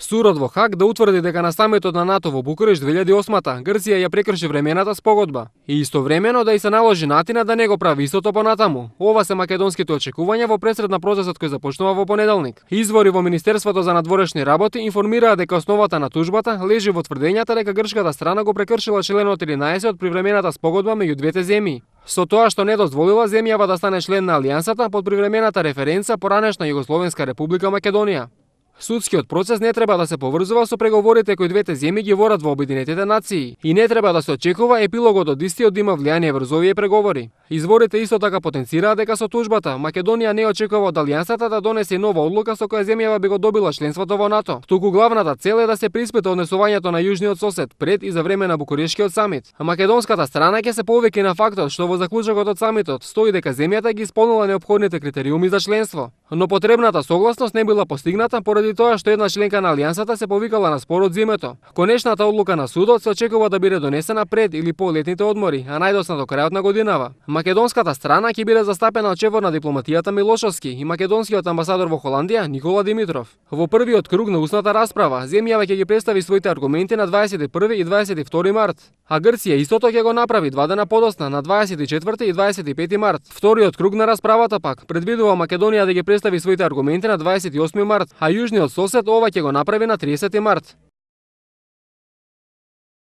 Судот во Хаг да утврди дека на самитот на НАТО во Букурешт 2008-та Грција ја прекрши времената спогодба и истовремено да и се наложи на Атина да не го прави истото понатаму. Ова се македонските очекувања во пресред на процесот кој започнува во понеделник. Извори во Министерството за надворешни работи информираа дека основата на тужбата лежи во тврдењата дека грчката страна го прекршила членот 11 од привремената спогодба меѓу двете земји, со тоа што не дозволила земјава да стане член на алијансата под привремената референца поранешна Југословенска република Македонија. Судскиот процес не треба да се поврзува со преговорите кои двете земји ги ворат во Обединетите нации и не треба да се очекува епилогот од истиот да има влијание врз овие преговори. Изворите исто така потенцираат дека со тужбата Македонија не очекува од алијансата да донесе нова одлука со која земјава би го добила членството во НАТО. Туку главната цел е да се приспита однесувањето на јужниот сосед пред и за време на Букурешкиот самит. Македонската страна ќе се повеќе на фактот што во заклучокот од самитот стои дека земјата ги исполнила неопходните критериуми за членство, но потребната согласност не била постигната поради тоа што една членка на алијансата се повикала на спор од зимето. Конечната одлука на судот се очекува да биде донесена пред или по летните одмори, а најдоцна до крајот на годинава. Македонската страна ќе биде застапена од шефот на дипломатијата Милошовски и македонскиот амбасадор во Холандија Никола Димитров. Во првиот круг на усната расправа, земјава ќе ги представи своите аргументи на 21 и 22 март, а Грција истото ќе го направи 2 дена подоцна на 24 и 25 март. Вториот круг на расправата пак предвидува Македонија да ги представи своите аргументи на 28 март, а јужниот сосед ова ќе го направи на 30 март.